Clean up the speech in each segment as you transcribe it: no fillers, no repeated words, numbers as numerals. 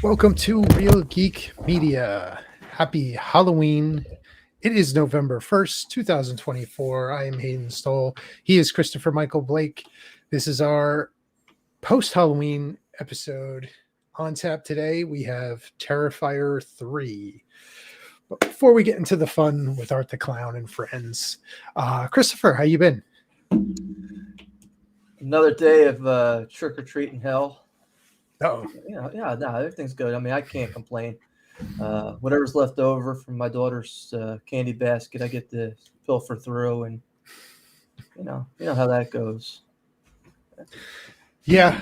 Welcome to Real Geek Media. Happy Halloween. It is November 1st, 2024. I am Hayden Stoll. He is Christopher Michael Blake. This is our post Halloween episode. On tap today, we have Terrifier 3. But before we get into the fun with Art the Clown and friends, Christopher, how you been? Another day of trick or treat in hell. Oh, Yeah, no, everything's good. I mean, I can't complain. Whatever's left over from my daughter's candy basket, I get to pilfer through, and you know how that goes. yeah.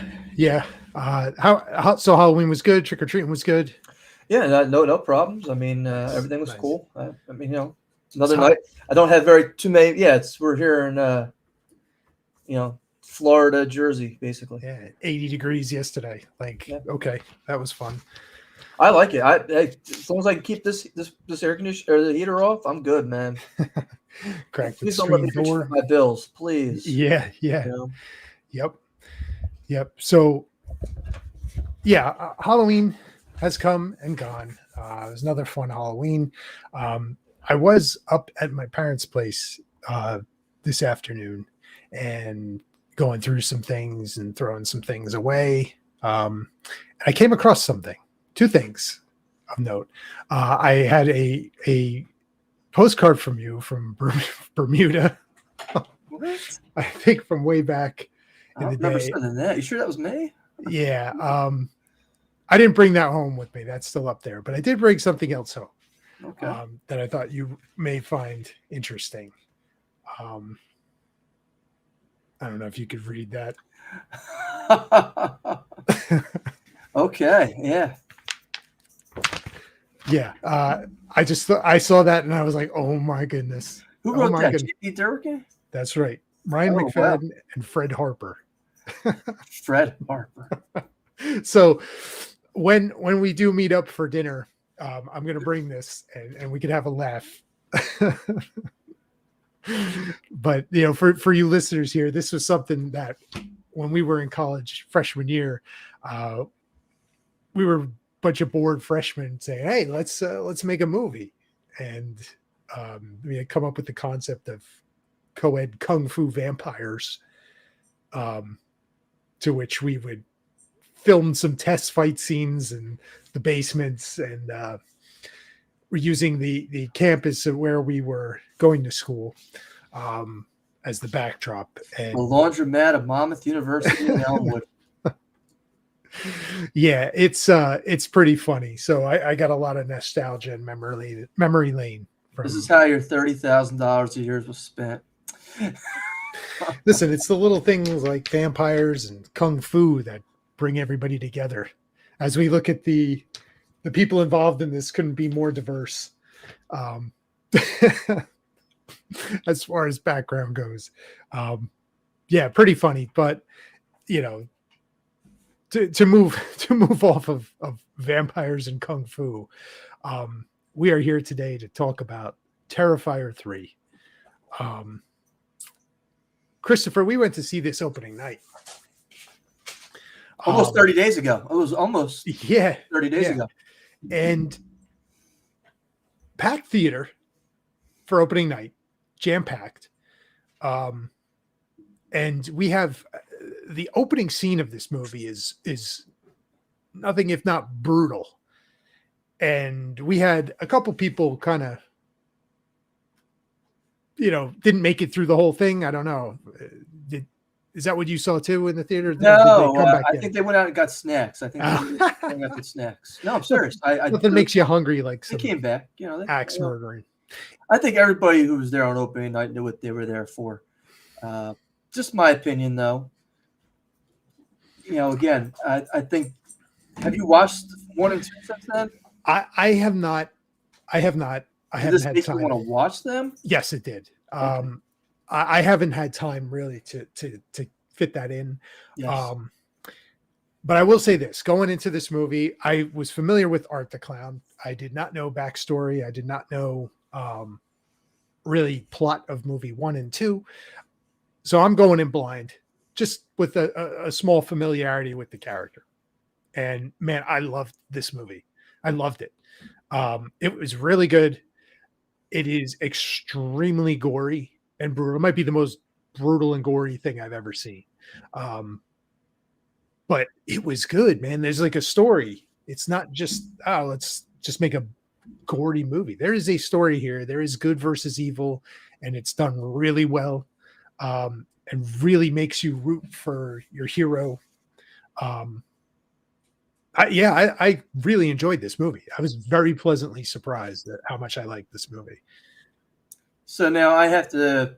How so? Halloween was good. Trick or treating was good. Yeah, no problems. I mean, everything was Nice. cool. I mean, another It's hot. night. I don't have too many. Yeah, we're here in Florida, Jersey, basically. Yeah, 80 degrees yesterday. Yeah. Okay, that was fun. I like it. As long as I can keep this air conditioner or the heater off, I'm good, man. Crack the Please don't let me screen fix door. my bills, please. Yeah. You know? Yep. So, yeah, Halloween has come and gone. It was another fun Halloween. I was up at my parents' place this afternoon and going through some things and throwing some things away. I came across two things of note. I had a postcard from you from Bermuda. What? I think from way back I in the don't remember day. sending that. You sure that was me? Yeah. I didn't bring that home with me. That's still up there, but I did bring something else home Okay. that I thought you may find interesting. I don't know if you could read that. Okay. Yeah. Yeah. I saw that and I was like, oh my goodness. Who Oh wrote my that? goodness. J.P. Durkin? That's right. Ryan Oh, wow. McFadden and Fred Harper. Fred Harper. So when we do meet up for dinner, I'm going to bring this and we could have a laugh. But for you listeners here, this was something that when we were in college freshman year, we were a bunch of bored freshmen saying, hey, let's make a movie. And we had come up with the concept of co-ed kung fu vampires, to which we would film some test fight scenes in the basements, and we're using the campus of where we were going to school as the backdrop. And The laundromat of Monmouth University in Elmwood. yeah, it's pretty funny. So I got a lot of nostalgia and memory lane. This is how your $30,000 a year was spent. Listen, it's the little things like vampires and kung fu that bring everybody together. As we look at the people involved in this, couldn't be more diverse. As far as background goes, yeah, pretty funny. But to move off of vampires and kung fu, we are here today to talk about Terrifier 3. Christopher, we went to see this opening night. Almost 30 days ago. It was almost 30 days ago. And packed theater for opening night, jam-packed. And we have the opening scene of this movie is nothing if not brutal. And we had a couple people kind of didn't make it through the whole thing. I don't know. Is that what you saw too in the theater? No, I think they went out and got snacks. I think they went out to snacks. No, I'm serious. Nothing makes you hungry like they some came back. axe murdering. I think everybody who was there on opening night knew what they were there for. Just my opinion, though. Again, I think. Have you watched 1 and 2 since then? I have not. I haven't had time. Want to watch them? Yes, it did. Okay. I haven't had time really to fit that in. Yes. But I will say this: going into this movie, I was familiar with Art the Clown. I did not know backstory. I did not know really plot of movie 1 and 2. So I'm going in blind, just with a small familiarity with the character. And man, I loved this movie. I loved it. It was really good. It is extremely gory and brutal. It might be the most brutal and gory thing I've ever seen. But it was good, man. There's like a story. It's not just, oh, let's just make a gory movie. There is a story here. There is good versus evil, and it's done really well, and really makes you root for your hero. I really enjoyed this movie. I was very pleasantly surprised at how much I liked this movie. So now I have to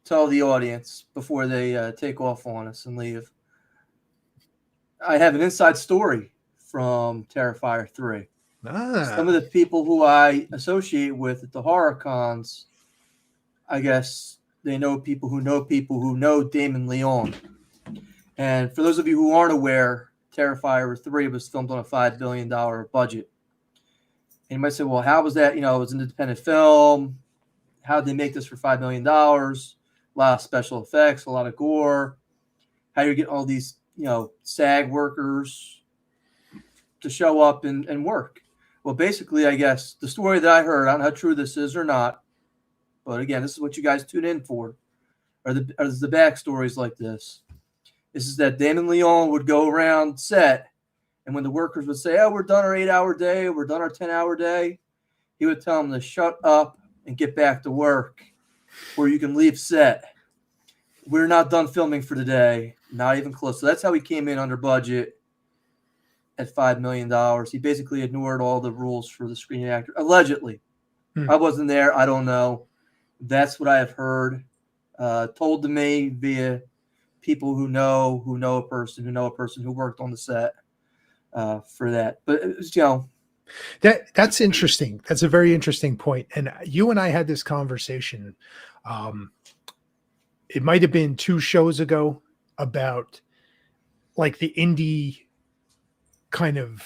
tell the audience before they take off on us and leave. I have an inside story from Terrifier 3. Some of the people who I associate with at the horror cons, I guess they know people who know Damon Leone. And for those of you who aren't aware, Terrifier 3 was filmed on a $5 billion budget. And you might say, well, how was that? You know, it was an independent film. How did they make this for $5 million? A lot of special effects, a lot of gore. How you get all these, you know, SAG workers to show up and work. Well, basically, I guess the story that I heard, I don't know how true this is or not, but again, this is what you guys tune in for, are the backstories like this. This is that Damon Leone would go around set, and when the workers would say, oh, we're done our 8-hour day, we're done our 10-hour day, he would tell them to shut up and get back to work, or you can leave set. We're not done filming for today, not even close. So that's how he came in under budget at $5 million. He basically ignored all the rules for the screen actor, allegedly. I wasn't there. I don't know. That's what I have heard, told to me via people who know a person who worked on the set for that. But it was, you know, that's interesting. That's a very interesting point. And you and I had this conversation. It might have been 2 shows ago about like the indie kind of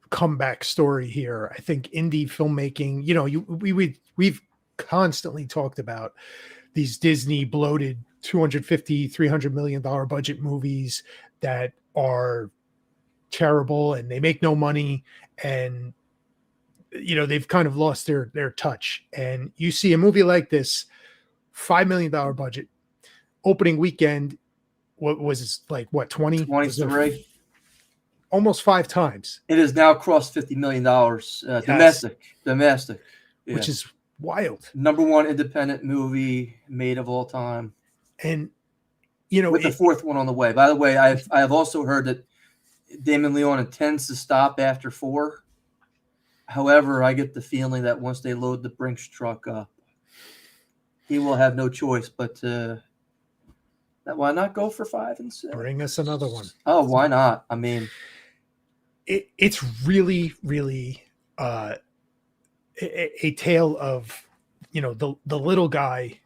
comeback story here. I think indie filmmaking, you know, we've constantly talked about these Disney bloated $250-300 million budget movies that are terrible and they make no money, and you know, they've kind of lost their touch. And you see a movie like this, $5 million budget, opening weekend, what was like, what, 23? Almost 5 times. It has now crossed $50 million domestic, yeah. Which is wild. #1 independent movie made of all time, and you know, with the 4th one on the way. By the way, I have also heard that Damon Leone intends to stop after 4. However, I get the feeling that once they load the Brinks truck up, he will have no choice but to. Why not go for 5 and 6? Bring us another one. Oh, why not? I mean, it's really, really a tale of, you know, the little guy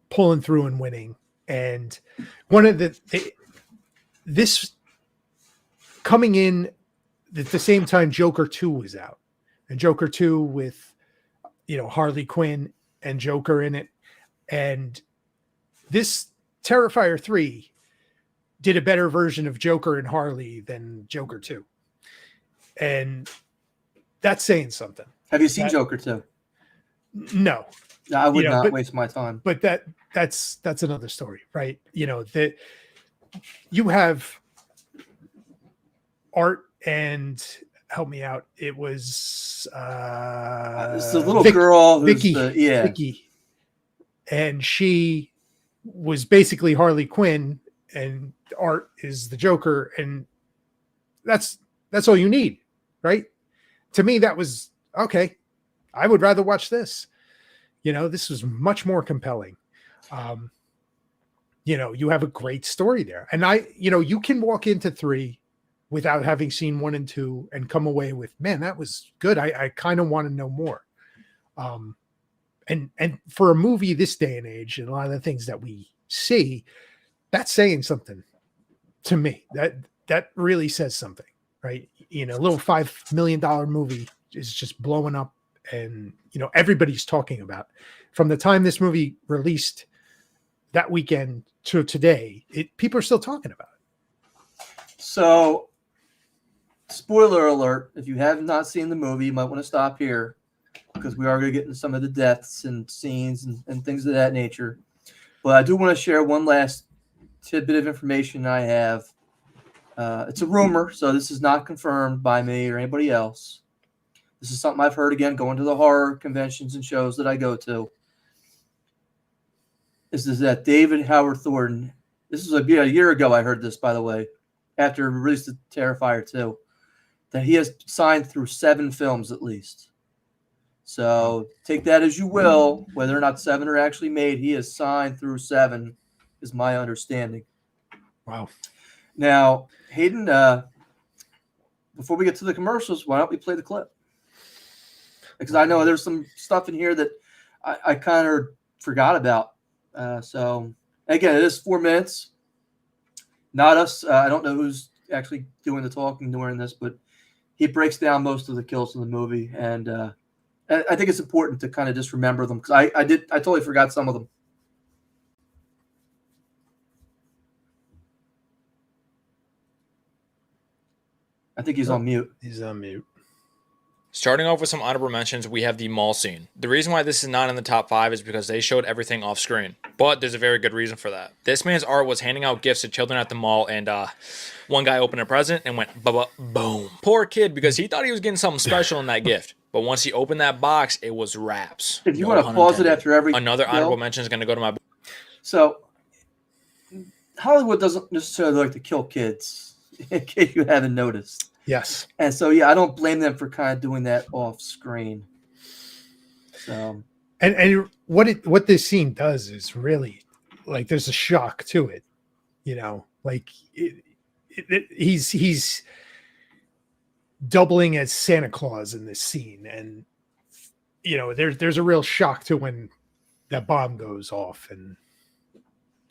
pulling through and winning. And one of this coming in at the same time Joker 2 was out, and Joker 2 with, you know, Harley Quinn and Joker in it. And this Terrifier 3 did a better version of Joker and Harley than Joker 2. And that's saying something. Have you seen Joker 2? No. I would not waste my time. But that's another story, right? You know, that you have art and help me out. It was it's the little girl who's Vicky. And she was basically Harley Quinn, and Art is the Joker, and that's all you need, right? To me, that was okay. I would rather watch this. You know, this was much more compelling. You know, you have a great story there, and you can walk into 3 without having seen 1 and 2 and come away with, man, that was good. I kind of want to know more. And for a movie this day and age, and a lot of the things that we see, that's saying something to me. That really says something, right? You know, a little $5 million movie is just blowing up, and you know, everybody's talking about it. From the time this movie released that weekend to today, people are still talking about it. So spoiler alert, if you have not seen the movie, you might want to stop here because we are going to get into some of the deaths and scenes and things of that nature. But I do want to share one last tidbit of information I have. It's a rumor, so this is not confirmed by me or anybody else. This is something I've heard, again, going to the horror conventions and shows that I go to. This is that David Howard Thornton. This is a year ago I heard this, by the way, after we released the Terrifier 2, that he has signed through 7 films at least. So take that as you will. Whether or not 7 are actually made, he has signed through 7, is my understanding. Wow. Now, Hayden, before we get to the commercials, why don't we play the clip? Because I know there's some stuff in here that I kind of forgot about. So, again, it is 4 minutes. Not us. I don't know who's actually doing the talking during this, but he breaks down most of the kills in the movie. And I think it's important to kind of just remember them because I totally forgot some of them. I think he's on mute. He's on mute. Starting off with some honorable mentions, we have the mall scene. The reason why this is not in the top 5 is because they showed everything off screen. But there's a very good reason for that. This man's art was handing out gifts to children at the mall, and one guy opened a present and went boom. Poor kid, because he thought he was getting something special in that gift. But once he opened that box, it was wraps. If you want to pause it after every another honorable mention is going to go to my. So Hollywood doesn't necessarily like to kill kids, in case you haven't noticed. Yes. And so, yeah, I don't blame them for kind of doing that off screen. So, and what this scene does is really like there's a shock to it, you know, like he's doubling as Santa Claus in this scene, and you know there's a real shock to when that bomb goes off, and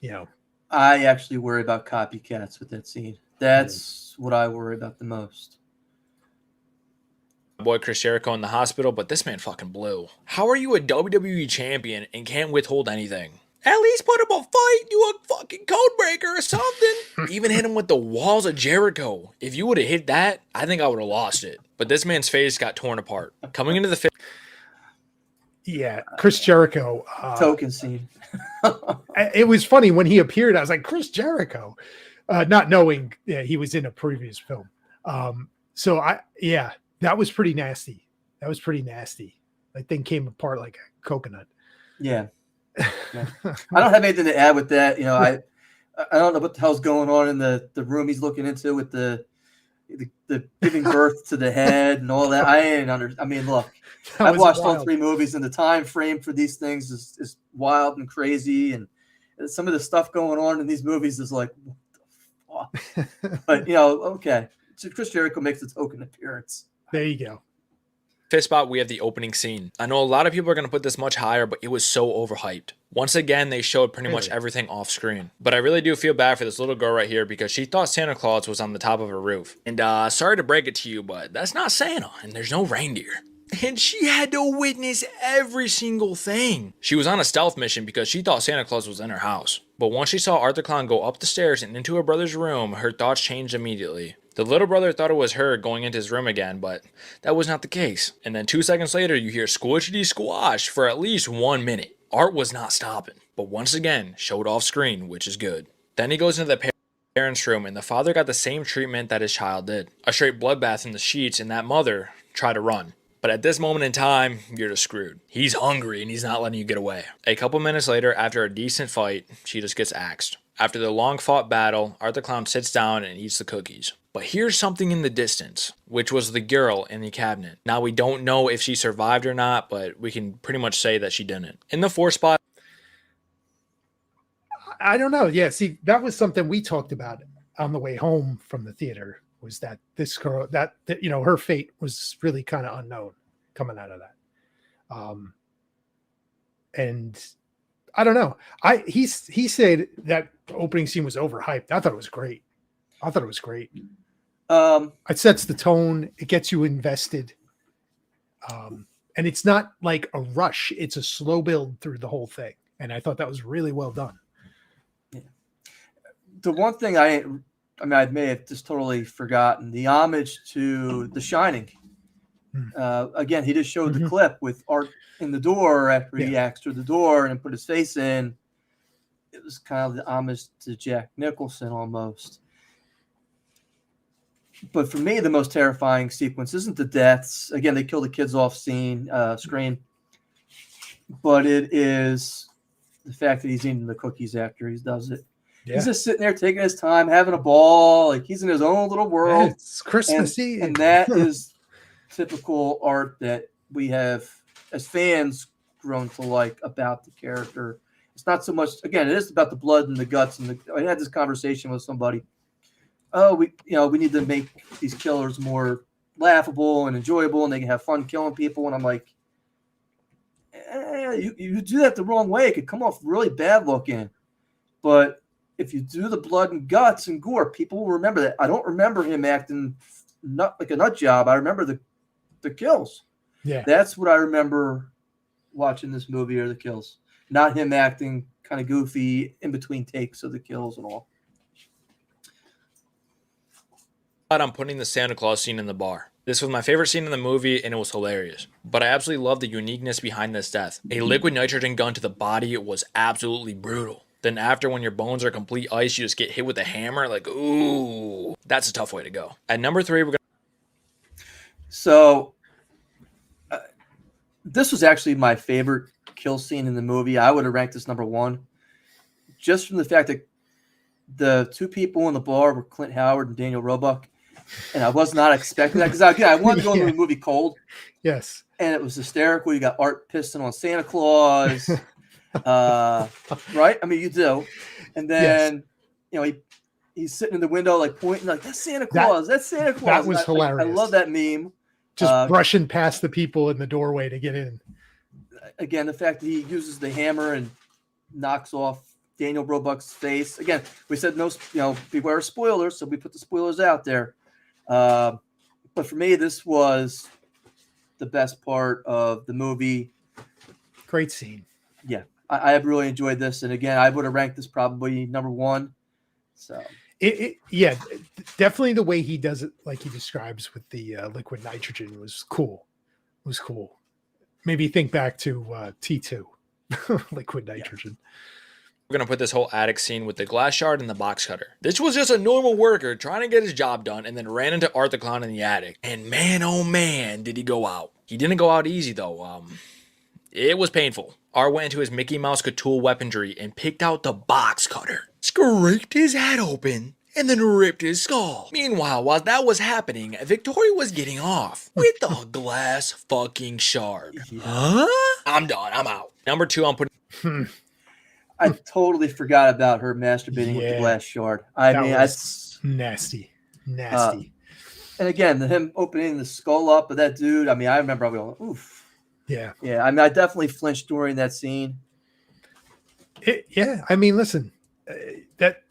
you know I actually worry about copycats with that scene. That's what I worry about the most. Boy Chris Jericho in the hospital, but this man fucking blew. How are you a WWE champion and can't withhold anything? At least put him a fight, you a fucking code breaker or something. Even hit him with the walls of Jericho. If you would have hit that, I think I would have lost it. But this man's face got torn apart. Coming into the fifth. Yeah, Chris Jericho. Token scene. It was funny when he appeared. I was like, Chris Jericho, not knowing he was in a previous film. That was pretty nasty. That thing came apart like a coconut. Yeah. I don't have anything to add with that. You know, I don't know what the hell's going on in the room he's looking into with the giving birth to the head and all that. I mean, look, I've watched all 3 movies, and the time frame for these things is wild and crazy, and some of the stuff going on in these movies is like, what the fuck? But you know, okay, so Chris Jericho makes a token appearance. There you go. Fifth spot, we have the opening scene. I know a lot of people are going to put this much higher, but it was so overhyped. Once again, they showed pretty much everything off screen. But I really do feel bad for this little girl right here because she thought Santa Claus was on the top of her roof. And sorry to break it to you, but that's not Santa, and there's no reindeer. And she had to witness every single thing. She was on a stealth mission because she thought Santa Claus was in her house. But once she saw Arthur Clown go up the stairs and into her brother's room, her thoughts changed immediately. The little brother thought it was her going into his room again, but that was not the case. And then 2 seconds later, you hear squishity squash for at least 1 minute. Art was not stopping, but once again, showed off screen, which is good. Then he goes into the parents' room, and the father got the same treatment that his child did. A straight bloodbath in the sheets, and that mother tried to run. But at this moment in time, you're just screwed. He's hungry, and he's not letting you get away. A couple minutes later, after a decent fight, she just gets axed. After the long-fought battle, Arthur Clown sits down and eats the cookies. But here's something in the distance, which was the girl in the cabinet. Now, we don't know if she survived or not, but we can pretty much say that she didn't. In the 4th spot, I don't know. Yeah, see, that was something we talked about on the way home from the theater, was that this girl, that you know, her fate was really kind of unknown coming out of that. And I don't know. He said that opening scene was overhyped. I thought it was great. It sets the tone. It gets you invested. And it's not like a rush. It's a slow build through the whole thing. And I thought that was really well done. Yeah. The one thing I I mean, I may have just totally forgotten the homage to The Shining. Again, he just showed the clip with Art in the door after he asked through the door and put his face in. It was kind of the homage to Jack Nicholson almost. But for me, the most terrifying sequence isn't the deaths. Again, they kill the kids off screen, but it is the fact that he's eating the cookies after he does it. Yeah. He's just sitting there taking his time, having a ball, like he's in his own little world. Yeah, it's Christmas Eve. And that is typical Art that we have as fans grown to like about the character. It's not so much, again, it is about the blood and the guts. And I had this conversation with somebody. Oh, we need to make these killers more laughable and enjoyable, and they can have fun killing people. And I'm like, you do that the wrong way. It could come off really bad looking. But if you do the blood and guts and gore, people will remember that. I don't remember him acting like a nut job. I remember the kills. Yeah, that's what I remember watching this movie, or the kills, not him acting kind of goofy in between takes of the kills and all. I'm putting the Santa Claus scene in the bar. This was my favorite scene in the movie, and it was hilarious. But I absolutely love the uniqueness behind this death. A liquid nitrogen gun to the body was absolutely brutal. Then after, when your bones are complete ice, you just get hit with a hammer. Like, ooh, that's a tough way to go. At number 3, we're going to... So, this was actually my favorite kill scene in the movie. I would have ranked this number 1. Just from the fact that the 2 people in the bar were Clint Howard and Daniel Roebuck. And I was not expecting that because I wanted to go into the movie cold. Yes. And it was hysterical. You got Art pissing on Santa Claus. Right? I mean, you do. And then, he's sitting in the window, like pointing, like, that's Santa Claus. That's Santa Claus. That was hilarious. I love that meme. Just brushing past the people in the doorway to get in. Again, the fact that he uses the hammer and knocks off Daniel Roebuck's face. Again, we said no, beware spoilers, so we put the spoilers out there. But for me, this was the best part of the movie. Great scene. Yeah, I have really enjoyed this. And again, I would have ranked this probably number 1. So definitely the way he does it, like he describes with the liquid nitrogen, was cool. It was cool. Maybe think back to T2, liquid nitrogen. We're going to put this whole attic scene with the glass shard and the box cutter. This was just a normal worker trying to get his job done and then ran into Art the Clown in the attic. And man, oh man, did he go out. He didn't go out easy though. It was painful. Art went into his Mickey Mouse Couture weaponry and picked out the box cutter, scraped his head open, and then ripped his skull. Meanwhile, while that was happening, Victoria was getting off with the glass fucking shard. Yeah. Huh? I'm done. I'm out. Number 2, I'm putting... I totally forgot about her masturbating with the glass shard. That's nasty. And again, him opening the skull up of that dude. I mean, I remember I was going, oof. Yeah. Yeah. I mean, I definitely flinched during that scene. I mean, listen, that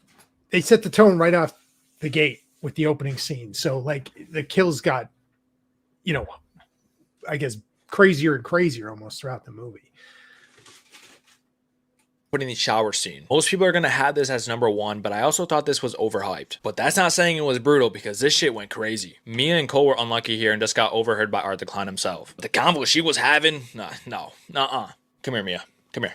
they set the tone right off the gate with the opening scene. So, like, the kills got, I guess, crazier and crazier almost throughout the movie. Putting the shower scene. Most people are going to have this as number 1, but I also thought this was overhyped. But that's not saying it was brutal, because this shit went crazy. Mia and Cole were unlucky here and just got overheard by Art the Clown himself. The convo she was having, no. Come here, Mia. Come here.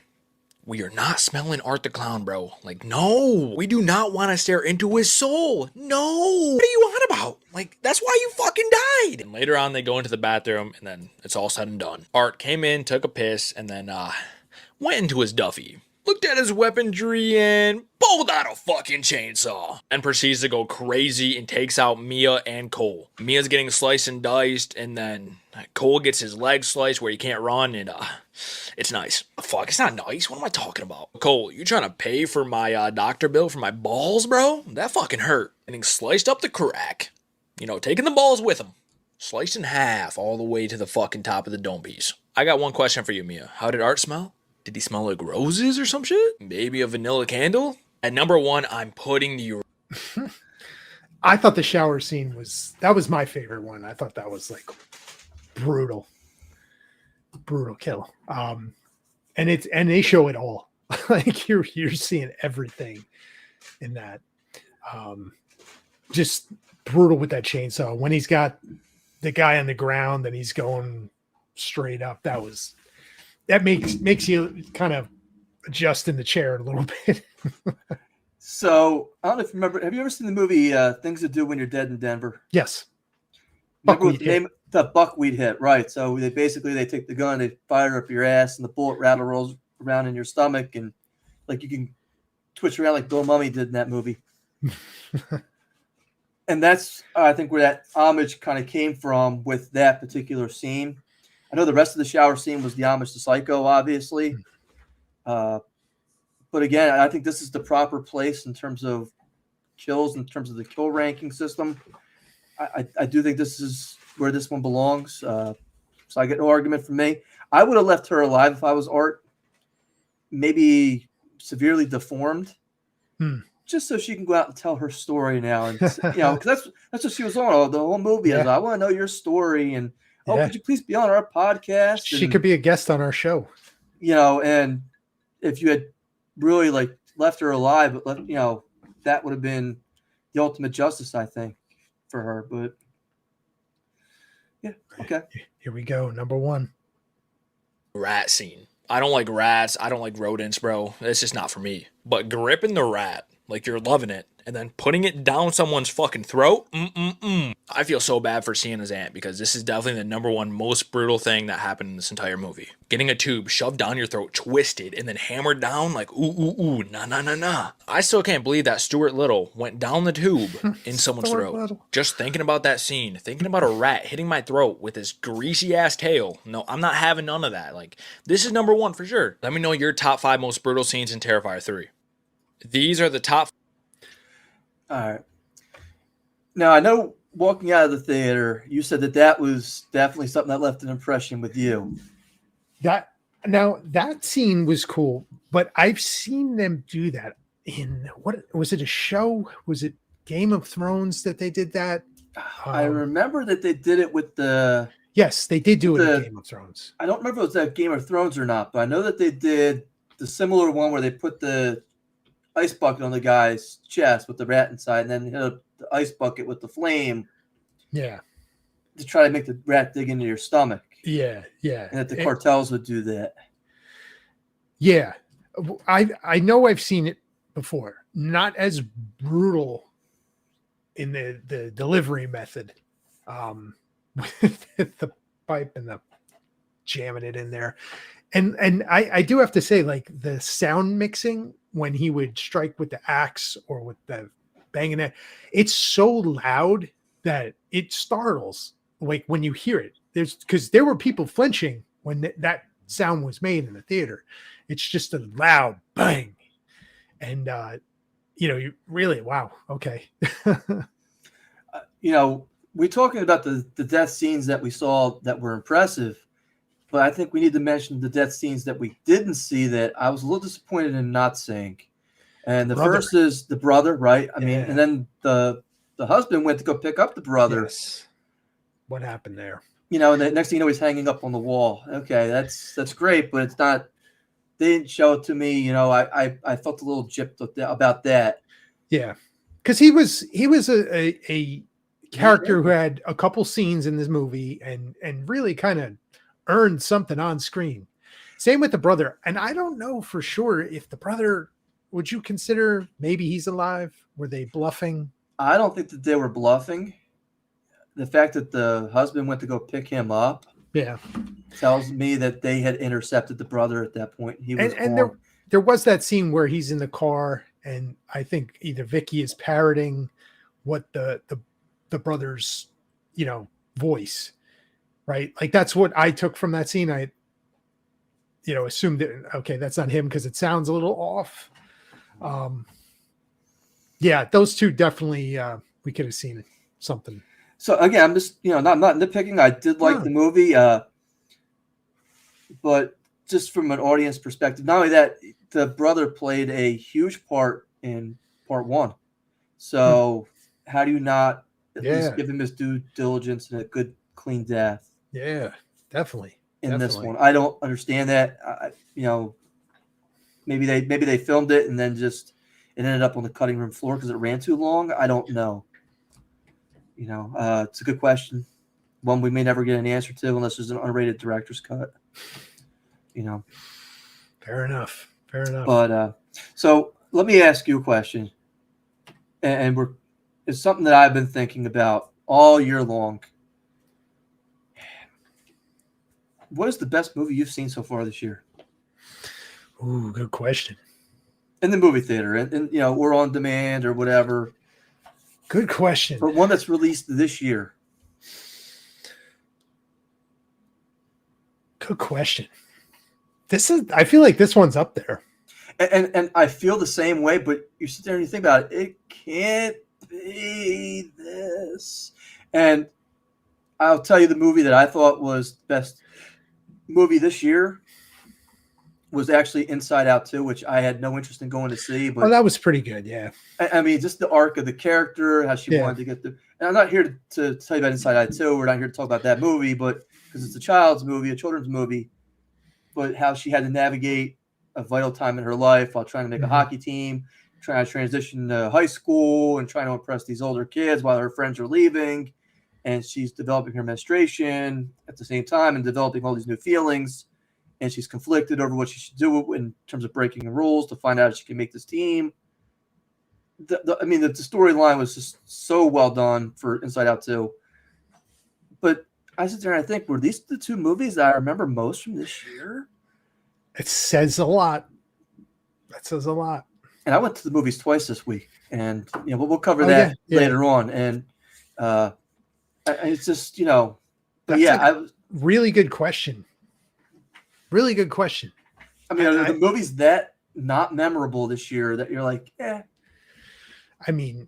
We are not smelling Art the Clown, bro. Like, no. We do not want to stare into his soul. No. What are you on about? Like, that's why you fucking died. And later on, they go into the bathroom, and then it's all said and done. Art came in, took a piss, and then went into his Duffy. Looked at his weaponry and pulled out a fucking chainsaw. And proceeds to go crazy and takes out Mia and Cole. Mia's getting sliced and diced, and then Cole gets his leg sliced where he can't run, and it's nice. Fuck, it's not nice. What am I talking about? Cole, you trying to pay for my doctor bill for my balls, bro? That fucking hurt. Getting sliced up the crack. Taking the balls with him. Sliced in half all the way to the fucking top of the dome piece. I got one question for you, Mia. How did Art smell? Did he smell like roses or some shit? Maybe a vanilla candle? At number 1, I'm putting the... I thought the shower scene was my favorite one. I thought that was like brutal kill. And they show it all. Like you're seeing everything in that. just brutal with that chainsaw. When he's got the guy on the ground and he's going straight up, that makes you kind of adjust in the chair a little bit. So I don't know if you remember. Have you ever seen the movie Things to Do When You're Dead in Denver? Yes. Remember what the name? The buckwheat hit, right? So they take the gun, they fire up your ass, and the bullet rattle rolls around in your stomach, and like you can twitch around like Bill Mummy did in that movie. And that's I think where that homage kind of came from with that particular scene. I know the rest of the shower scene was the homage to Psycho, obviously. But again, I think this is the proper place in terms of kills, in terms of the kill ranking system. I do think this is where this one belongs. So I get no argument from me. I would have left her alive if I was Art, maybe severely deformed, just so she can go out and tell her story now. And because that's what she was on the whole movie. Yeah. I want to know your story, and could you please be on our podcast? She could be a guest on our show. And if you had really like left her alive, but that would have been the ultimate justice, I think, for her. But yeah, okay. Here we go. Number 1. Rat scene. I don't like rats. I don't like rodents, bro. It's just not for me. But gripping the rat like you're loving it and then putting it down someone's fucking throat. I feel so bad for Sienna's aunt because this is definitely the number 1 most brutal thing that happened in this entire movie. Getting a tube shoved down your throat, twisted, and then hammered down like nah. I still can't believe that Stuart Little went down the tube in someone's throat. Little. Just thinking about that scene, thinking about a rat hitting my throat with his greasy ass tail. No, I'm not having none of that. Like, this is number 1 for sure. Let me know your top 5 most brutal scenes in Terrifier 3. These are the top. All right. Now, I know walking out of the theater, you said that was definitely something that left an impression with you. That scene was cool, but I've seen them do that in, what was it, a show? Was it Game of Thrones that they did that? I remember that they did it with the... Yes, they did do it in Game of Thrones. I don't remember if it was that Game of Thrones or not, but I know that they did the similar one where they put the ice bucket on the guy's chest with the rat inside, and then hit the ice bucket with the flame. Yeah. To try to make the rat dig into your stomach. Yeah. And that the cartels would do that. Yeah. I know I've seen it before. Not as brutal in the delivery method. With the pipe and the jamming it in there. And I do have to say, like, the sound mixing when he would strike with the axe or with the banging it, it's so loud that it startles, like, when you hear it. Because there were people flinching when that sound was made in the theater. It's just a loud bang. And, you really, wow. Okay. We're talking about the death scenes that we saw that were impressive, but I think we need to mention the death scenes that we didn't see that I was a little disappointed in not seeing. And the first is the brother, right? I mean, and then the husband went to go pick up the brother. Yes. What happened there? And the next thing you know, he's hanging up on the wall. Okay, that's great, but it's not. They didn't show it to me. I felt a little gypped about that. Yeah, because he was a character who had a couple scenes in this movie and really kind of earned something on screen. Same with the brother. And I don't know for sure if the brother, would you consider maybe he's alive? Were they bluffing? I don't think that they were bluffing. The fact that the husband went to go pick him up tells me that they had intercepted the brother at that point. He was there was that scene where he's in the car and I think either Vicky is parroting what the brother's, voice, right? Like, that's what I took from that scene. I, assumed that, okay, that's not him because it sounds a little off. Those two definitely, we could have seen something. So again, I'm just, not nitpicking. I did like the movie, but just from an audience perspective, not only that, the brother played a huge part in part 1. So how do you not at least give him his due diligence and a good, clean death? Yeah, definitely. This one, I don't understand that. Maybe they filmed it and then just it ended up on the cutting room floor because it ran too long. I don't know. It's a good question. One we may never get an answer to unless there's an unrated director's cut. Fair enough. But so let me ask you a question, and it's something that I've been thinking about all year long. What is the best movie you've seen so far this year? Ooh, good question. In the movie theater, and or on demand or whatever. Good question. But one that's released this year. Good question. I feel like this one's up there. And I feel the same way, but you sit there and you think about it, it can't be this. And I'll tell you the movie that I thought was the best movie this year was actually Inside Out 2, which I had no interest in going to see. But that was pretty good, yeah. I mean, just the arc of the character, how she wanted to get the. And I'm not here to tell you about Inside Out 2. We're not here to talk about that movie, but because it's a children's movie, but how she had to navigate a vital time in her life while trying to make a hockey team, trying to transition to high school, and trying to impress these older kids while her friends are leaving, and she's developing her menstruation at the same time and developing all these new feelings. And she's conflicted over what she should do in terms of breaking the rules to find out if she can make this team. The storyline was just so well done for Inside Out 2. But I sit there and I think, were these the two movies that I remember most from this year? It says a lot. That says a lot. And I went to the movies twice this week. And, we'll cover that later on. And it's just, really good question. Really good question. I mean, are the movies that not memorable this year that you're like, eh? I mean,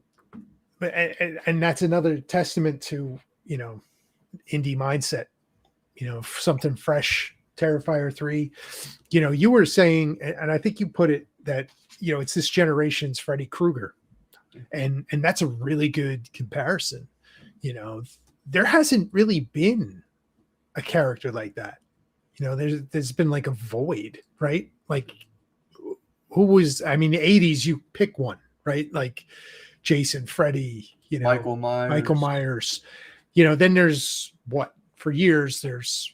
and that's another testament to, indie mindset, something fresh, Terrifier 3. You were saying, and I think you put it that, it's this generation's Freddy Krueger. And that's a really good comparison. There hasn't really been a character like that. There's been like a void, right? Like who was, the 80s, you pick one, right? Like Jason, Freddy, Michael Myers. Then there's for years, there's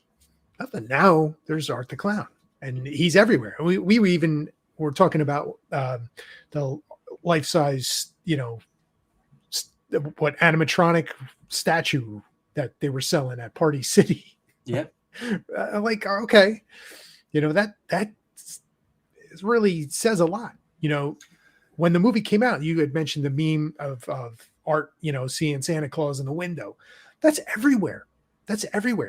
nothing. Now there's Art the Clown, and he's everywhere. We even were talking about the life-size, what animatronic statue that they were selling at Party City. Yeah. Like, okay, that really says a lot. When the movie came out, you had mentioned the meme of Art, seeing Santa Claus in the window. That's everywhere.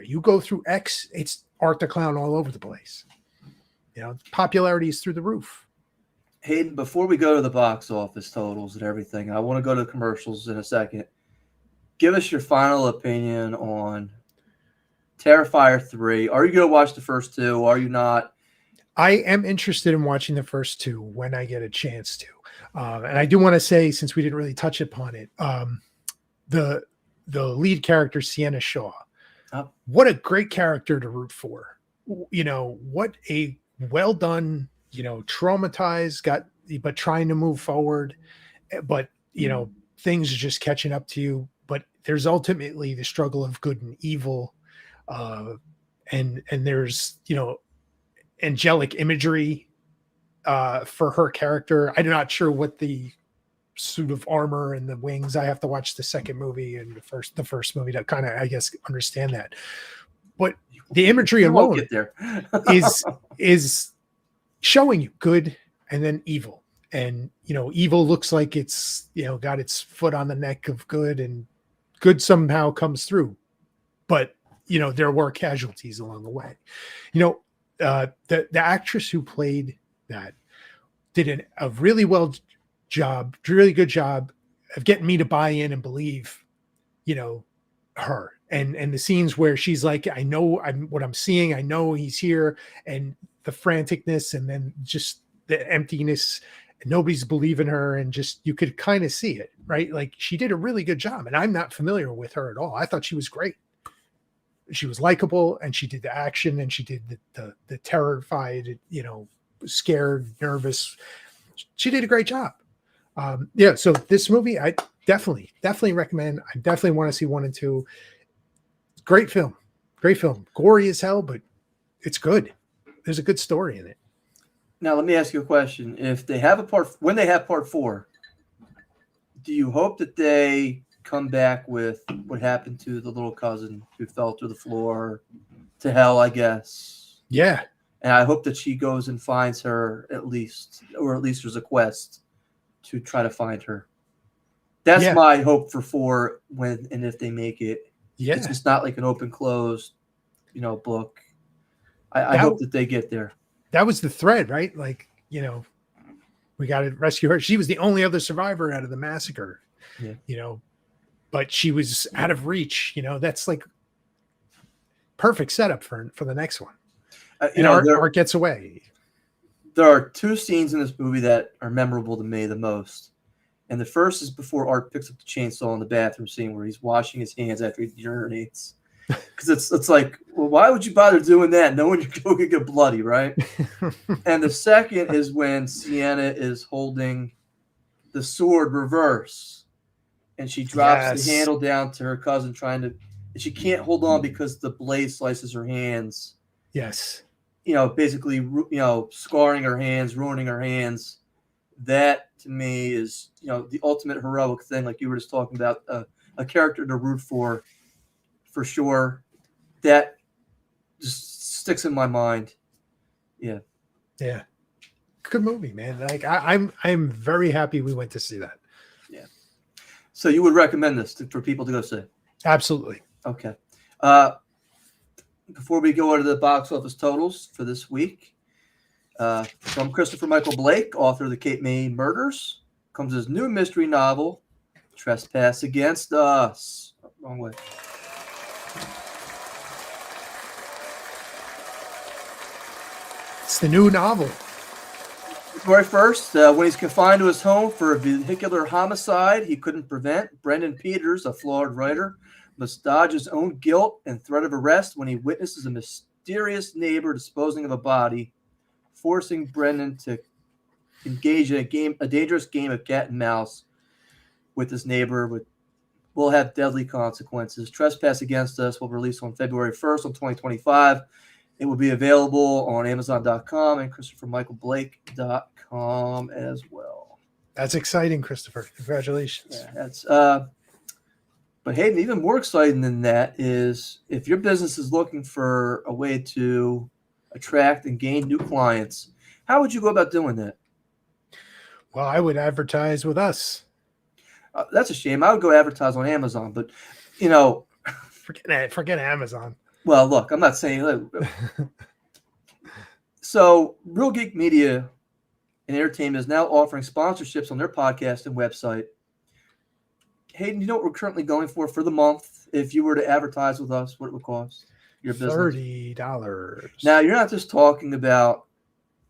You go through X, it's Art the Clown all over the place. Popularity is through the roof. Hayden, before we go to the box office totals and everything, I want to go to the commercials in a second. Give us your final opinion on Terrifier 3. Are you going to watch the first two? Are you not? I am interested in watching the first two when I get a chance to. And I do want to say, since we didn't really touch upon it, the lead character, Sienna Shaw, what a great character to root for. What a well done, traumatized, but trying to move forward. But, things are just catching up to you. But there's ultimately the struggle of good and evil. And there's angelic imagery for her character. I'm not sure what the suit of armor and the wings. I have to watch the second movie and the first movie to kind of, I guess, understand that. But the imagery alone get there. is showing you good and then evil. And evil looks like it's got its foot on the neck of good, and good somehow comes through. But there were casualties along the way. The actress who played that did a really good job of getting me to buy in and believe, her. And the scenes where she's like, I know what I'm seeing. I know he's here, and the franticness, and then just the emptiness. And nobody's believing her, and just you could kind of see it, right? Like she did a really good job, and I'm not familiar with her at all. I thought she was great. She was likable, and she did the action, and she did the terrified, scared, nervous. She did a great job. So this movie, definitely recommend. I definitely want to see 1 and 2. Great film. Gory as hell, but it's good. There's a good story in it. Now, let me ask you a question. If they have when they have part 4, do you hope that they come back with what happened to the little cousin who fell through the floor to hell, I guess? Yeah. And I hope that she goes and finds her at least there's a quest to try to find her. That's my hope for 4 when and if they make it. Yeah. It's just not like an open closed, book. I hope that they get there. That was the thread, right? Like, we got to rescue her. She was the only other survivor out of the massacre. Yeah. But she was out of reach. That's like perfect setup for the next one. And Art gets away. There are 2 scenes in this movie that are memorable to me the most. And the first is before Art picks up the chainsaw in the bathroom scene where he's washing his hands after he urinates. Because it's like, well, why would you bother doing that knowing you're going to get bloody, right? And the second is when Sienna is holding the sword reverse. And she drops the handle down to her cousin and she can't hold on because the blade slices her hands. Yes. Basically, scarring her hands, ruining her hands. That to me is, the ultimate heroic thing. Like you were just talking about, a character to root for sure. That just sticks in my mind. Yeah. Yeah. Good movie, man. Like I'm very happy we went to see that. Yeah. So you would recommend this for people to go see? Absolutely. Okay. Before we go over to the box office totals for this week, from Christopher Michael Blake, author of the Cape May Murders, comes his new mystery novel, Trespass Against Us. Wrong way. It's the new novel. February 1st, when he's confined to his home for a vehicular homicide he couldn't prevent, Brendan Peters, a flawed writer, must dodge his own guilt and threat of arrest when he witnesses a mysterious neighbor disposing of a body, forcing Brendan to engage in a dangerous game of cat and mouse with his neighbor will have deadly consequences. Trespass Against Us will release on February 1st of 2025. It will be available on Amazon.com and ChristopherMichaelBlake.com as well. That's exciting, Christopher. Congratulations. Yeah, that's but Hayden, even more exciting than that is if your business is looking for a way to attract and gain new clients, how would you go about doing that? Well, I would advertise with us. That's a shame. I would go advertise on Amazon, but forget Amazon. Well, look, I'm not saying. So, Real Geek Media and Entertainment is now offering sponsorships on their podcast and website. Hayden, you know what we're currently going for the month? If you were to advertise with us, what it would cost your business? $30. Now, you're not just talking about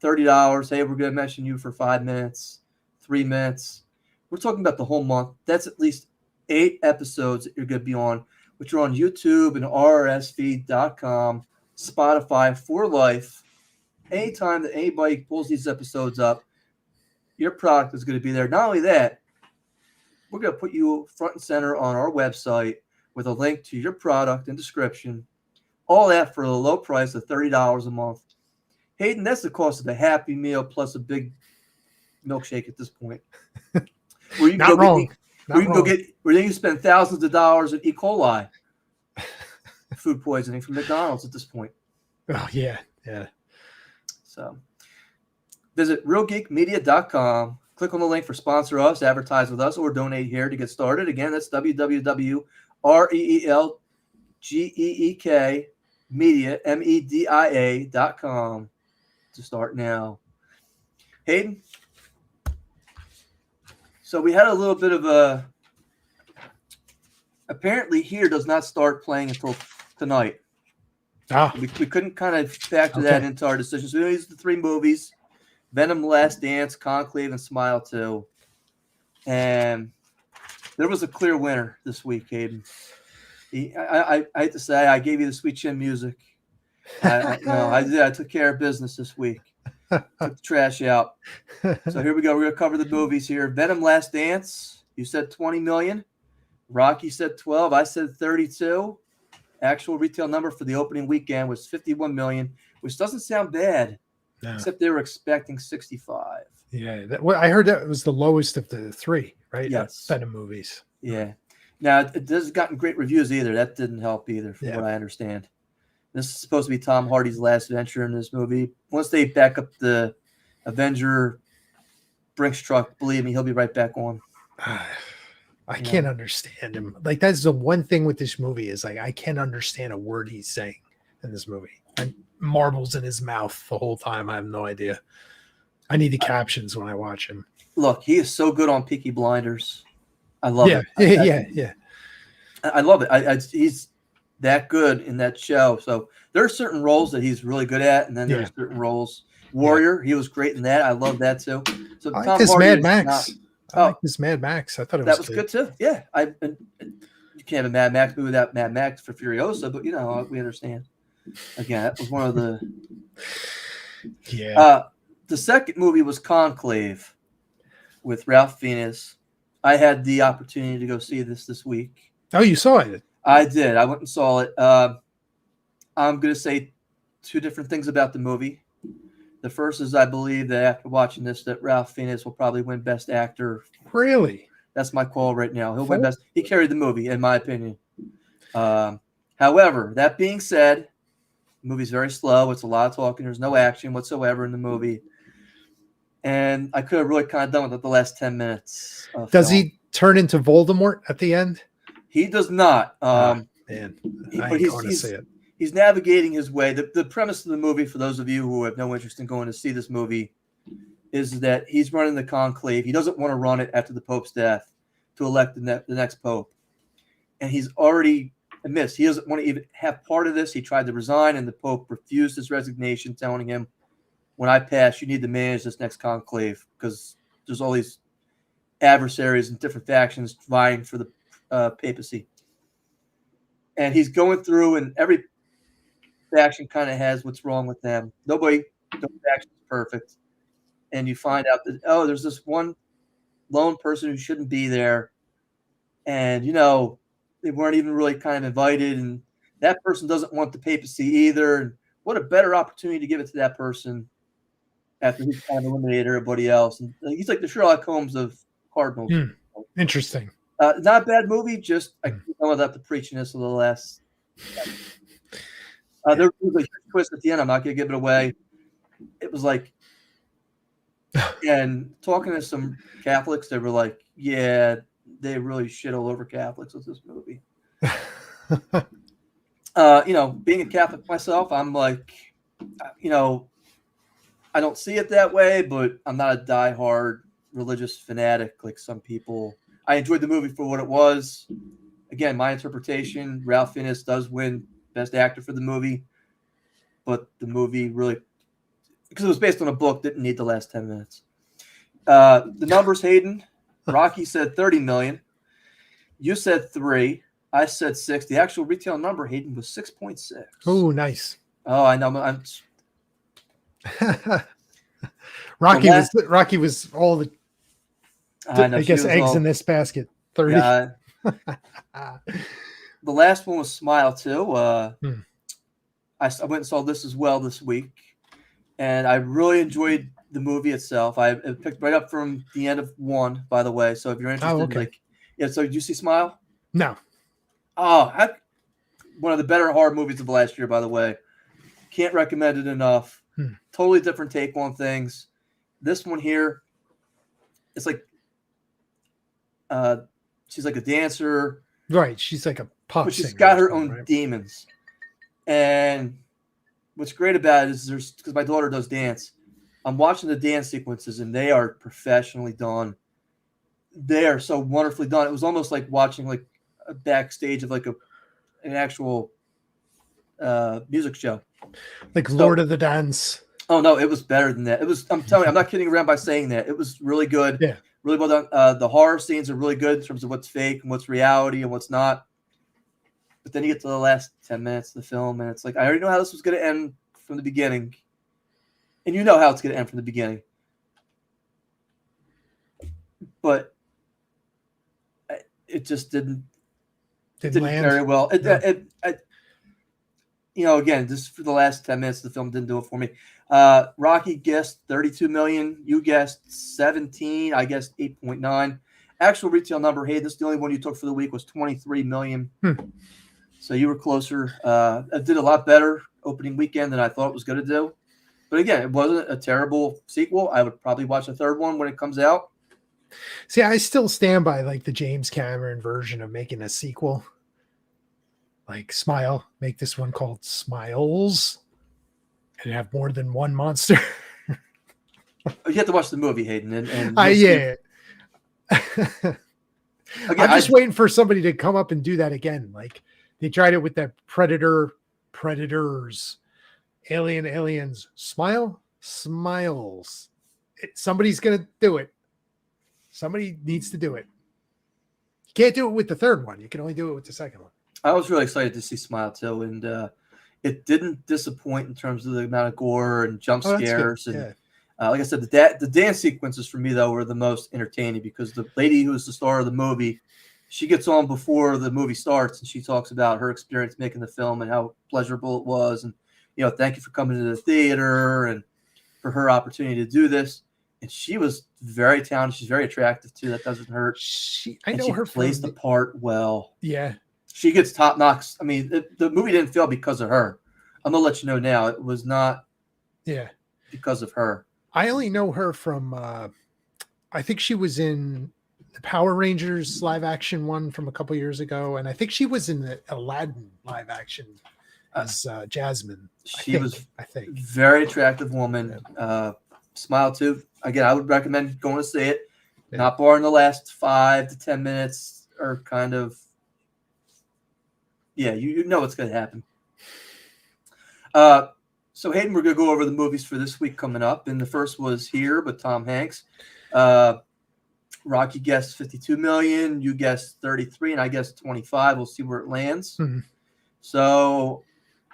$30. Hey, we're going to mention you for 5 minutes, 3 minutes. We're talking about the whole month. That's at least 8 episodes that you're going to be on, which are on YouTube and RSV.com, Spotify for life. Anytime that anybody pulls these episodes up, your product is going to be there. Not only that, we're going to put you front and center on our website with a link to your product and description. All that for a low price of $30 a month. Hayden, that's the cost of a Happy Meal plus a big milkshake at this point. Where you Not wrong. Where you spend thousands of dollars in E. coli food poisoning from McDonald's at this point. Oh, yeah. So visit realgeekmedia.com. Click on the link for sponsor us, advertise with us, or donate here to get started. Again, that's www.realgeek media, media.com to start now. Hayden? So we had a little bit of a – apparently Here does not start playing until tonight. We couldn't kind of factor that into our decisions. So we used the 3 movies, Venom, Last Dance, Conclave, and Smile 2. And there was a clear winner this week, Hayden. I hate to say, I gave you the Sweet Chin music. I did. I took care of business this week. Took the trash out. So here we go. We're going to cover the movies here. Venom, Last Dance. You said 20 million. Rocky said 12. I said 32. Actual retail number for the opening weekend was 51 million, which doesn't sound bad, except they were expecting 65. Yeah, I heard that was the lowest of the three, right? Yes. Venom movies. Yeah. Now, it hasn't gotten great reviews either. That didn't help either, from what I understand. This is supposed to be Tom Hardy's last venture in this movie. Once they back up the Avenger Brinks truck, believe me, he'll be right back on. I can't understand him. Like, that's the one thing with this movie is like I can't understand a word he's saying in this movie. And marbles in his mouth the whole time. I have no idea. I need the captions when I watch him. Look, he is so good on Peaky Blinders. I love it. Yeah. I love it. He's that good in that show. So there are certain roles that he's really good at, and then there are certain roles. Warrior, he was great in that. I love that too. So I Tom like this Hardy Mad is Max. not- I like this Mad Max. I thought it that was was good too. Yeah, you can't have a Mad Max movie without Mad Max for Furiosa, but we understand. Again, that was one of the. The second movie was Conclave with Ralph Fiennes. I had the opportunity to go see this week. Oh, you saw it? I did. I went and saw it. I'm going to say two different things about the movie. The first is I believe that after watching this, that Ralph Fiennes will probably win Best Actor. Really? That's my call right now. He'll win Best. He carried the movie, in my opinion. However, that being said, the movie's very slow. It's a lot of talking. There's no action whatsoever in the movie. And I could have really kind of done with it the last 10 minutes. Does he turn into Voldemort at the end? He does not. Man, I ain't going to see it. He's navigating his way. The premise of the movie, for those of you who have no interest in going to see this movie, is that he's running the conclave. He doesn't want to run it after the Pope's death to elect the next Pope. And he's already admits he doesn't want to even have part of this. He tried to resign, and the Pope refused his resignation, telling him, when I pass, you need to manage this next conclave because there's all these adversaries and different factions vying for the papacy. And he's going through, and every faction kind of has what's wrong with them. No faction is perfect. And you find out that, there's this one lone person who shouldn't be there. And, they weren't even really kind of invited. And that person doesn't want the papacy either. And what a better opportunity to give it to that person after he's kind of eliminated everybody else. And he's like the Sherlock Holmes of Cardinals. Interesting. Not a bad movie, just I can't know about the preachiness of the last. There was a huge twist at the end. I'm not going to give it away. It was like, and talking to some Catholics, they were like, yeah, they really shit all over Catholics with this movie. Being a Catholic myself, I'm like, I don't see it that way, but I'm not a diehard religious fanatic like some people. I enjoyed the movie for what it was. Again, my interpretation, Ralph Fiennes does win Best Actor for the movie, but the movie really, because it was based on a book, didn't need the last 10 minutes. The numbers, Hayden, Rocky said 30 million. You said 3. I said 6. The actual retail number, Hayden, was 6.6. Oh, nice. Oh, I know. Rocky was all the I guess eggs in this basket. 30. Yeah. The last one was Smile too. I went and saw this as well this week, and I really enjoyed the movie itself. I picked right up from the end of 1, by the way. So if you're interested, so did you see Smile? No. Oh, one of the better horror movies of last year, by the way. Can't recommend it enough. Totally different take on things. This one here, it's like she's like a dancer. Right. She's like a pop but she's singer got her own demons. And what's great about it is because my daughter does dance. I'm watching the dance sequences, and they are professionally done. They are so wonderfully done. It was almost like watching like a backstage of like an actual music show. Like Lord of the Dance. Oh no, it was better than that. It was. I'm telling you, I'm not kidding around by saying that. It was really good. Yeah. Really well done. The horror scenes are really good in terms of what's fake and what's reality and what's not. But then you get to the last 10 minutes of the film, and it's like, I already know how this was going to end from the beginning. And you know how it's going to end from the beginning. But it just didn't land very well. No. Again, just for the last 10 minutes, the film didn't do it for me. Rocky guessed 32 million. You guessed 17. I guessed 8.9. Actual retail number, hey, this is the only one you took for the week, was 23 million. So you were closer. It did a lot better opening weekend than I thought it was going to do. But again, it wasn't a terrible sequel. I would probably watch a third one when it comes out. See, I still stand by like the James Cameron version of making a sequel. Like Smile, make this one called Smiles and have more than one monster. You have to watch the movie, Hayden. And yeah. Again, I'm just waiting for somebody to come up and do that again. Like they tried it with that Predators, Aliens, Smiles. Somebody's going to do it. Somebody needs to do it. You can't do it with the third one. You can only do it with the second one. I was really excited to see Smile too, and it didn't disappoint in terms of the amount of gore and jump scares. And like I said, the dance sequences for me though were the most entertaining because the lady who's the star of the movie, she gets on before the movie starts and she talks about her experience making the film and how pleasurable it was, and thank you for coming to the theater and for her opportunity to do this. And she was very talented. She's very attractive too. That doesn't hurt. I know her plays the part well. Yeah. She gets top knocks. I mean, the movie didn't fail because of her. I'm going to let you know now. It was not because of her. I only know her from, I think she was in the Power Rangers live action one from a couple years ago. And I think she was in the Aladdin live action as Jasmine. I think. Very attractive woman. Smile too. Again, I would recommend going to see it. Yeah. Not barring the last 5 to 10 minutes or kind of, you know what's going to happen. So Hayden, we're going to go over the movies for this week coming up. And the first was Here with Tom Hanks. Rocky guessed 52 million. You guessed 33, and I guessed 25. We'll see where it lands. Mm-hmm. So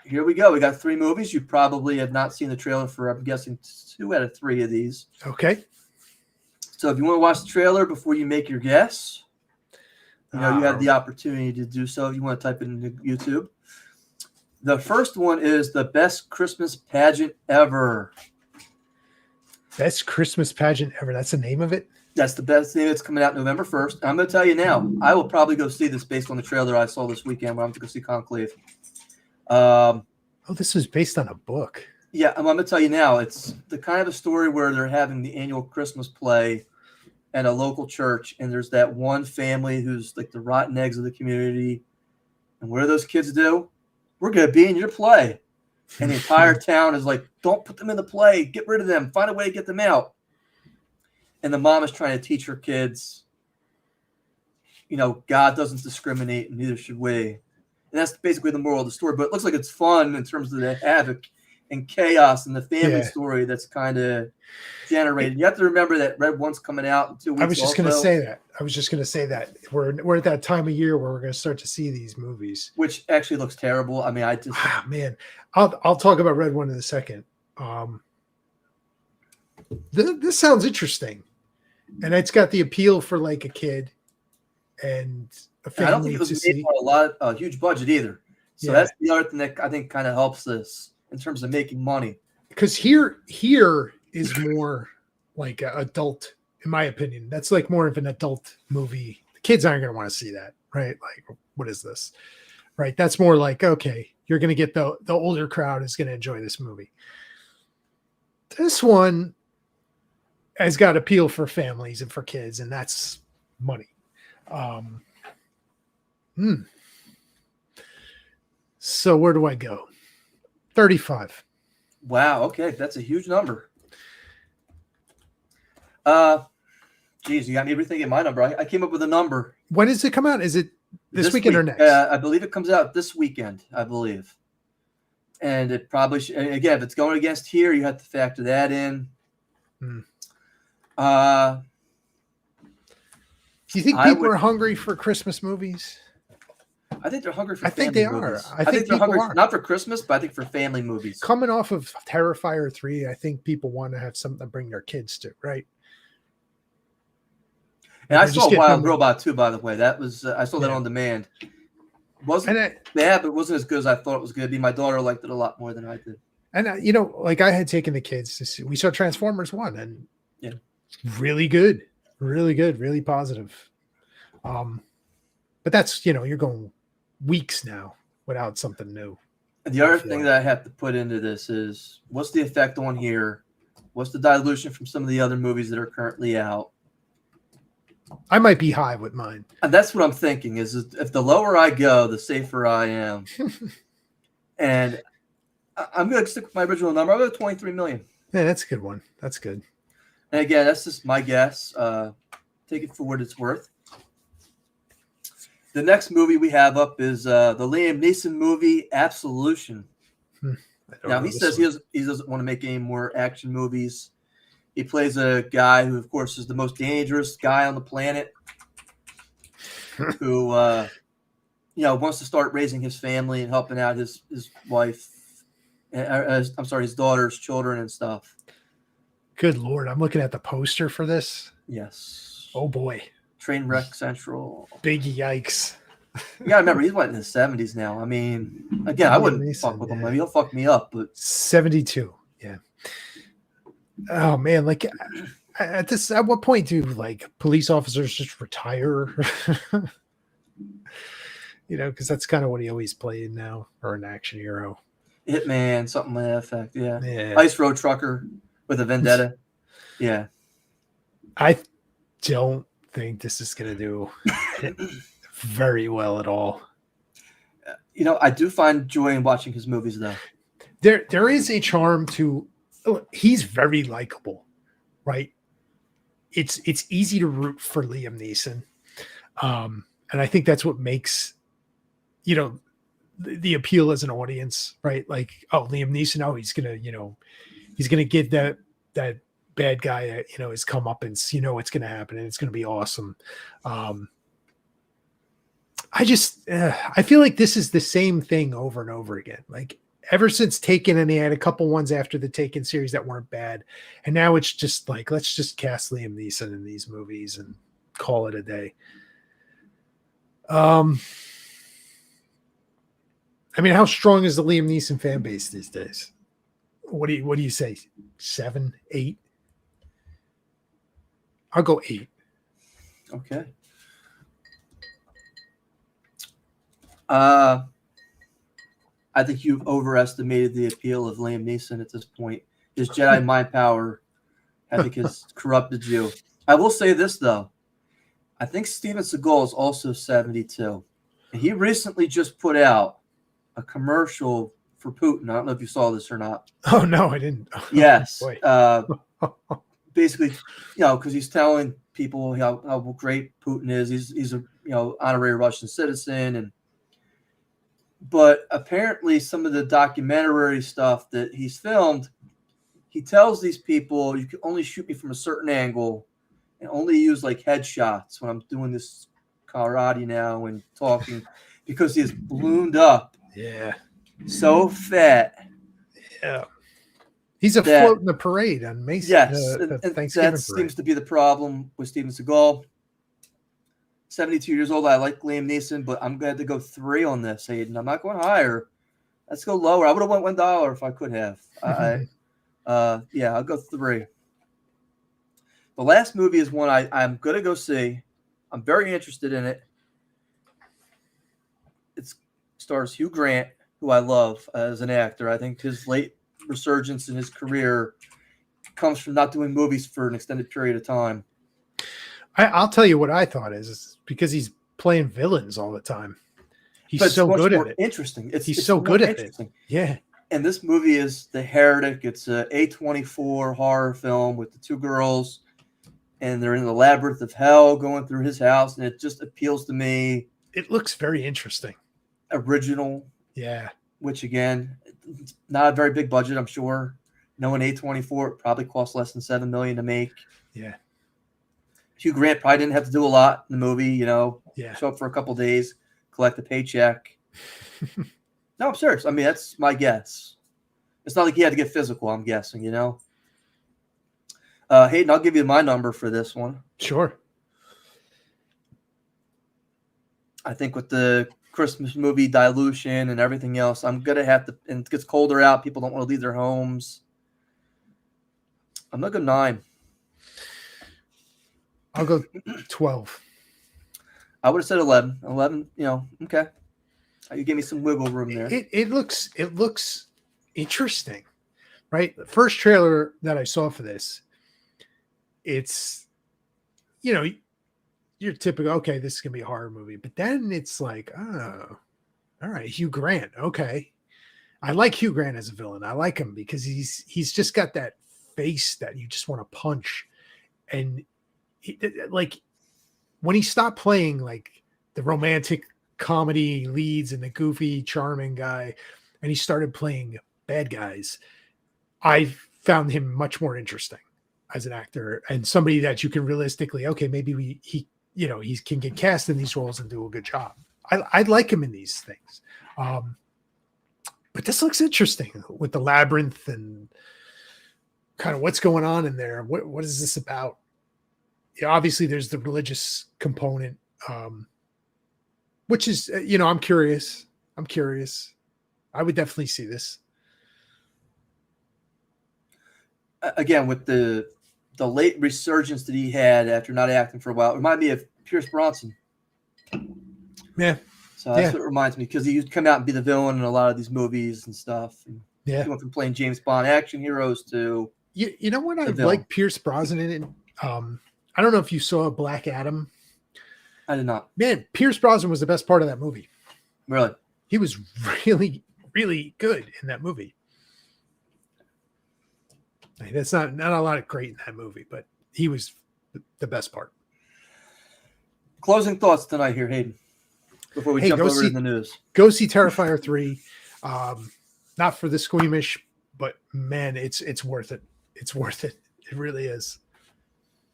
here we go. We got 3 movies. You probably have not seen the trailer for, I'm guessing, 2 out of 3 of these. Okay. So if you want to watch the trailer before you make your guess, you have the opportunity to do so if you want to type it into YouTube. The first one is the best Christmas pageant ever. Best Christmas pageant ever. That's the name of it? That's the best thing that's coming out November 1st. I'm going to tell you now, I will probably go see this based on the trailer I saw this weekend when I'm going to go see Conclave. This was based on a book. Yeah, I'm going to tell you now. It's the kind of a story where they're having the annual Christmas play at a local church, and there's that one family who's like the rotten eggs of the community. And what do those kids do? We're going to be in your play. And the entire town is like, don't put them in the play. Get rid of them. Find a way to get them out. And the mom is trying to teach her kids, God doesn't discriminate, and neither should we. And that's basically the moral of the story. But it looks like it's fun in terms of the havoc and chaos and the family story that's kind of generated. You have to remember that Red One's coming out in 2 weeks. I was just going to say that. We're at that time of year where we're going to start to see these movies, which actually looks terrible. I mean, I'll talk about Red One in a second. This sounds interesting, and it's got the appeal for like a kid and a family. I don't think it was made on a huge budget either. So that's the other thing that I think kind of helps this in terms of making money. Because here is more like an adult, in my opinion. That's like more of an adult movie. The kids aren't going to want to see that, right? Like, what is this? Right? That's more like, okay, you're going to get the older crowd is going to enjoy this movie. This one has got appeal for families and for kids, and that's money. So where do I go? 35. Wow. Okay. That's a huge number. Geez, you got me rethinking my number. I came up with a number. When does it come out? Is it this weekend or next? I believe it comes out this weekend, I believe. And it probably again, if it's going against Here, you have to factor that in. Do you think people are hungry for Christmas movies? I think they're hungry for I think they movies. are. I think they're hungry are. Not for Christmas, but I think for family movies. Coming off of Terrifier 3, I think people want to have something to bring their kids to, right? And I they're just saw getting Wild them- Robot too, by the way. That was I saw that Yeah. on demand. Wasn't And bad, but it wasn't as good as I thought it was going to be. My daughter liked it a lot more than I did. you know, like I had taken the kids to see. We saw Transformers 1, and Yeah. really good, really positive. But that's, you know, you're going weeks now without something new. And the other thing that I have to put into this is what's the effect on here? What's the dilution from some of the other movies that are currently out? I might be high with mine. And that's what I'm thinking is if the lower I go, the safer I am. And I'm going to stick with my original number. I'll go 23 million. Yeah, that's a good one. That's good. And again, that's just my guess. Take it for what it's worth. The next movie we have up is the Liam Neeson movie, Absolution. Now, he says he doesn't want to make any more action movies. He plays a guy who, of course, is the most dangerous guy on the planet who, wants to start raising his family and helping out his wife. His daughter's children and stuff. Good Lord. I'm looking at the poster for this. Yes. Oh, boy. Trainwreck Central. Big yikes. You got to remember, he's in his 70s now. I mean, again, I wouldn't fuck with him. I mean, he'll fuck me up, but 72. Yeah. Oh man, like at what point do like police officers just retire? You know, because that's kind of what he always played now, or an action hero. Hitman, something like that effect. Yeah. Ice Road Trucker with a vendetta. Yeah. I don't think this is going to do very well at all. You know, I do find joy in watching his movies, though. There is a charm to. He's very likable, right? It's easy to root for Liam Neeson, and I think that's what makes, you know, the appeal as an audience, right? Like, oh, Liam Neeson, oh, he's gonna get that bad guy, you know, his comeuppance, you know, it's gonna happen and it's gonna be awesome. I feel like this is the same thing over and over again. Like ever since Taken, and he had a couple ones after the Taken series that weren't bad, and now it's just like, let's just cast Liam Neeson in these movies and call it a day. I mean, how strong is the Liam Neeson fan base these days? What do you say? 7, 8? I'll go 8. Okay. I think you've overestimated the appeal of Liam Neeson at this point. His Jedi mind power, I think, has corrupted you. I will say this, though. I think Steven Seagal is also 72. And he recently just put out a commercial for Putin. I don't know if you saw this or not. Oh, no, I didn't. Yes. Oh, Basically, you know, because he's telling people how great Putin is. He's a honorary Russian citizen, but apparently some of the documentary stuff that he's filmed, he tells these people, you can only shoot me from a certain angle and only use like headshots when I'm doing this karate now and talking, because he is ballooned up. Yeah. So fat. Yeah. He's a float in the parade on Mason. Yes. The and Thanksgiving that parade. seems to be the problem with Steven Seagal. 72 years old. I like Liam Neeson, but I'm going to go 3 on this, Hayden. I'm not going higher. Let's go lower. I would have went $1 if I could have. I'll go 3. The last movie is one I'm going to go see. I'm very interested in it. It stars Hugh Grant, who I love as an actor. I think his late resurgence in his career comes from not doing movies for an extended period of time. I'll tell you what I thought is because he's playing villains all the time. He's so good at it. Interesting. He's so good at it. Yeah. And this movie is The Heretic. It's a A24 horror film with the 2 girls, and they're in the labyrinth of hell going through his house, and it just appeals to me. It looks very interesting. Original. Yeah. Which, again, not a very big budget, I'm sure. Knowing A24, it probably cost less than $7 million to make. Yeah. Hugh Grant probably didn't have to do a lot in the movie, show up for a couple days, collect a paycheck. No, I'm serious. I mean, that's my guess. It's not like he had to get physical, I'm guessing, Hayden, I'll give you my number for this one. Sure. I think with the Christmas movie dilution and everything else, I'm gonna have to. And it gets colder out. People don't want to leave their homes. I'm gonna go 9. I'll go 12. I would have said 11. 11. Okay. You gave me some wiggle room there. It looks interesting, right? The first trailer that I saw for this, it's you're typical, okay, this is gonna be a horror movie, but then it's like, oh, all right, Hugh Grant, okay. I like Hugh Grant as a villain. I like him because he's just got that face that you just want to punch, and like when he stopped playing like the romantic comedy leads and the goofy, charming guy, and he started playing bad guys, I found him much more interesting as an actor and somebody that you can realistically, okay, maybe he can get cast in these roles and do a good job. I like him in these things. But this looks interesting with the labyrinth and kind of what's going on in there. What is this about? Yeah, obviously there's the religious component, which is, I'm curious. I would definitely see this. Again, with the late resurgence that he had after not acting for a while, it reminded me of Pierce Bronson. Yeah. So that's what it reminds me, because he used to come out and be the villain in a lot of these movies and stuff. And yeah. He went from playing James Bond action heroes to you know what I like Pierce Brosnan in? I don't know if you saw Black Adam. I did not. Man, Pierce Brosnan was the best part of that movie. Really? He was really, really good in that movie. That's not a lot of great in that movie, but he was the best part. Closing thoughts tonight here, Hayden, before we jump over to the news. Go see Terrifier 3. Not for the squeamish, but man, it's worth it. It's worth it. It really is.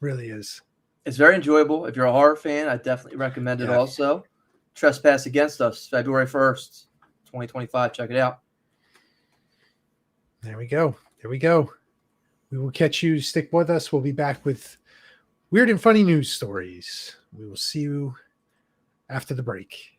Really is. It's very enjoyable. If you're a horror fan, I definitely recommend it also. Trespass Against Us, February 1st, 2025. Check it out. There we go. We will catch you. Stick with us. We'll be back with weird and funny news stories. We will see you after the break.